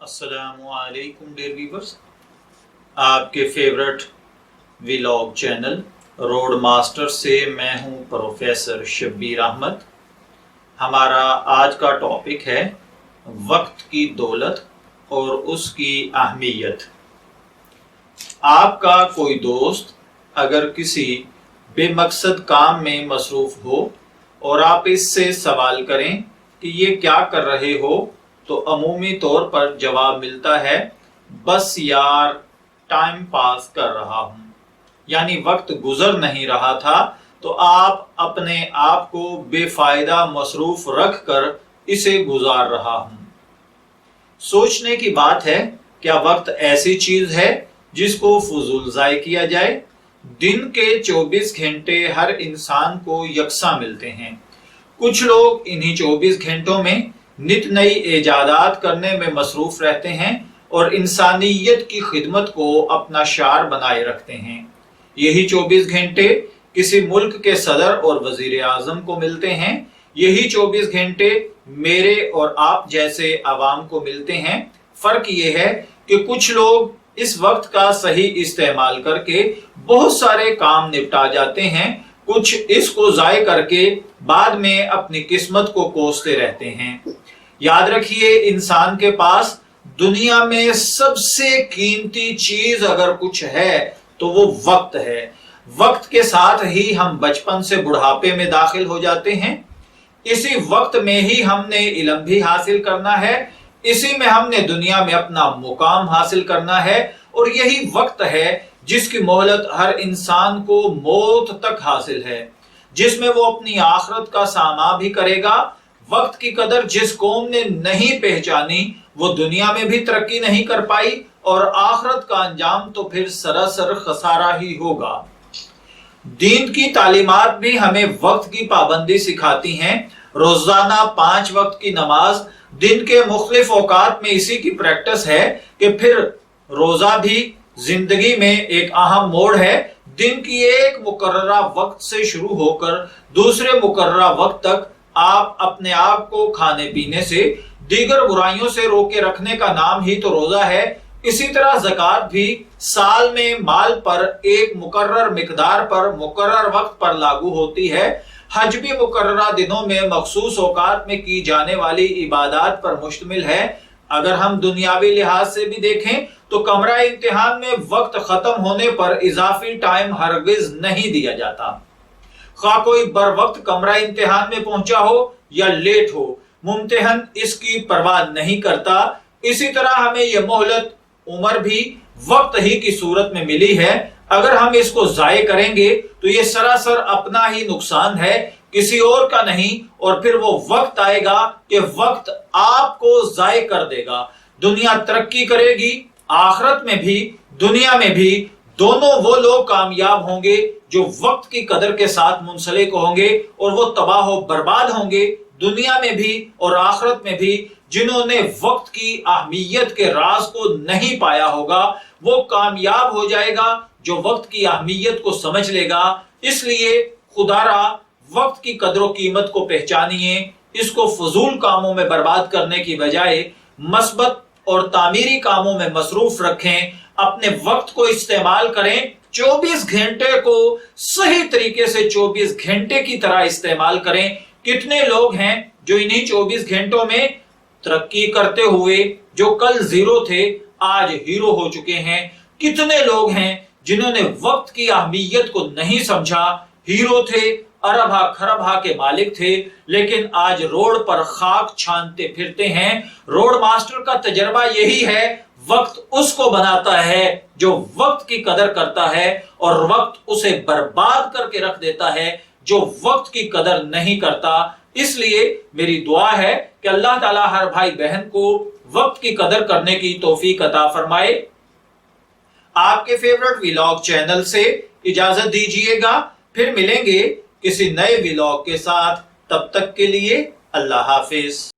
السلام علیکم dear viewers, آپ کے favourite vlog channel road master سے میں ہوں پروفیسر شبیر احمد۔ ہمارا آج کا ٹاپک ہے وقت کی دولت اور اس کی اہمیت۔ آپ کا کوئی دوست اگر کسی بے مقصد کام میں مصروف ہو اور آپ اس سے سوال کریں کہ یہ کیا کر رہے ہو، تو عمومی طور پر جواب ملتا ہے بس یار ٹائم پاس کر رہا ہوں، یعنی وقت گزر نہیں رہا تھا تو آپ اپنے آپ کو بے فائدہ مصروف رکھ کر اسے گزار رہا ہوں۔ سوچنے کی بات ہے، کیا وقت ایسی چیز ہے جس کو فضول ضائع کیا جائے؟ دن کے 24 گھنٹے ہر انسان کو یکساں ملتے ہیں۔ کچھ لوگ انہی 24 گھنٹوں میں نت نئی ایجادات کرنے میں مصروف رہتے ہیں اور انسانیت کی خدمت کو اپنا شعار بنائے رکھتے ہیں۔ یہی 24 گھنٹے کسی ملک کے صدر اور وزیر اعظم کو ملتے ہیں، یہی 24 گھنٹے میرے اور آپ جیسے عوام کو ملتے ہیں۔ فرق یہ ہے کہ کچھ لوگ اس وقت کا صحیح استعمال کر کے بہت سارے کام نپٹا جاتے ہیں، کچھ اس کو ضائع کر کے بعد میں اپنی قسمت کو کوستے رہتے ہیں۔ یاد رکھیے، انسان کے پاس دنیا میں سب سے قیمتی چیز اگر کچھ ہے تو وہ وقت ہے۔ وقت کے ساتھ ہی ہم بچپن سے بڑھاپے میں داخل ہو جاتے ہیں، اسی وقت میں ہی ہم نے علم بھی حاصل کرنا ہے، اسی میں ہم نے دنیا میں اپنا مقام حاصل کرنا ہے، اور یہی وقت ہے جس کی مہلت ہر انسان کو موت تک حاصل ہے، جس میں وہ اپنی آخرت کا سامنا بھی کرے گا۔ وقت کی قدر جس قوم نے نہیں پہچانی وہ دنیا میں بھی ترقی نہیں کر پائی، اور آخرت کا انجام تو پھر سراسر خسارہ ہی ہوگا۔ دین کی تعلیمات بھی ہمیں وقت کی پابندی سکھاتی ہیں۔ روزانہ 5 وقت کی نماز، دن کے مختلف اوقات میں اسی کی پریکٹس ہے کہ پھر روزہ بھی زندگی میں ایک اہم موڑ ہے۔ دن کی ایک مقررہ وقت سے شروع ہو کر دوسرے مقررہ وقت تک آپ اپنے آپ کو کھانے پینے سے، دیگر برائیوں سے روکے رکھنے کا نام ہی تو روزہ ہے۔ اسی طرح زکوٰۃ بھی سال میں مال پر ایک مقرر مقدار پر مقرر وقت پر لاگو ہوتی ہے۔ حج بھی مقررہ دنوں میں مخصوص اوقات میں کی جانے والی عبادات پر مشتمل ہے۔ اگر ہم دنیاوی لحاظ سے بھی دیکھیں تو کمرہ امتحان میں وقت ختم ہونے پر اضافی ٹائم ہرگز نہیں دیا جاتا، خواہ کوئی بر وقت کمرہ امتحان میں پہنچا ہو یا لیٹ ہو، ممتحن اس کی پرواہ نہیں کرتا۔ اسی طرح ہمیں یہ مہلت عمر بھی وقت ہی کی صورت میں ملی ہے، اگر ہم اس کو ضائع کریں گے تو یہ سراسر اپنا ہی نقصان ہے، کسی اور کا نہیں، اور پھر وہ وقت آئے گا کہ وقت آپ کو ضائع کر دے گا۔ دنیا ترقی کرے گی، آخرت میں بھی دنیا میں بھی دونوں وہ لوگ کامیاب ہوں گے جو وقت کی قدر کے ساتھ منسلک ہوں گے، اور وہ تباہ و برباد ہوں گے دنیا میں بھی اور آخرت میں بھی جنہوں نے وقت کی اہمیت کے راز کو نہیں پایا ہوگا۔ وہ کامیاب ہو جائے گا جو وقت کی اہمیت کو سمجھ لے گا۔ اس لیے خدا را وقت کی قدر و قیمت کو پہچانیے، اس کو فضول کاموں میں برباد کرنے کی بجائے مثبت اور تعمیری کاموں میں مصروف رکھیں، اپنے وقت کو استعمال کریں۔ 24 گھنٹے کو صحیح طریقے سے 24 گھنٹے کی طرح استعمال کریں۔ کتنے لوگ ہیں جو انہی 24 گھنٹوں میں ترقی کرتے ہوئے جو کل زیرو تھے آج ہیرو ہو چکے ہیں؟ کتنے لوگ ہیں جنہوں نے وقت کی اہمیت کو نہیں سمجھا، ہیرو تھے، اربہ خربہ کے مالک تھے، لیکن آج روڈ پر خاک چھانتے پھرتے ہیں۔ روڈ ماسٹر کا تجربہ یہی ہے، وقت اس کو بناتا ہے جو وقت کی قدر کرتا ہے، اور وقت اسے برباد کر کے رکھ دیتا ہے جو وقت کی قدر نہیں کرتا۔ اس لیے میری دعا ہے کہ اللہ تعالیٰ ہر بھائی بہن کو وقت کی قدر کرنے کی توفیق عطا فرمائے۔ آپ کے فیورٹ ویلاگ چینل سے اجازت دیجیے گا، پھر ملیں گے کسی نئے ویلاگ کے ساتھ، تب تک کے لیے اللہ حافظ۔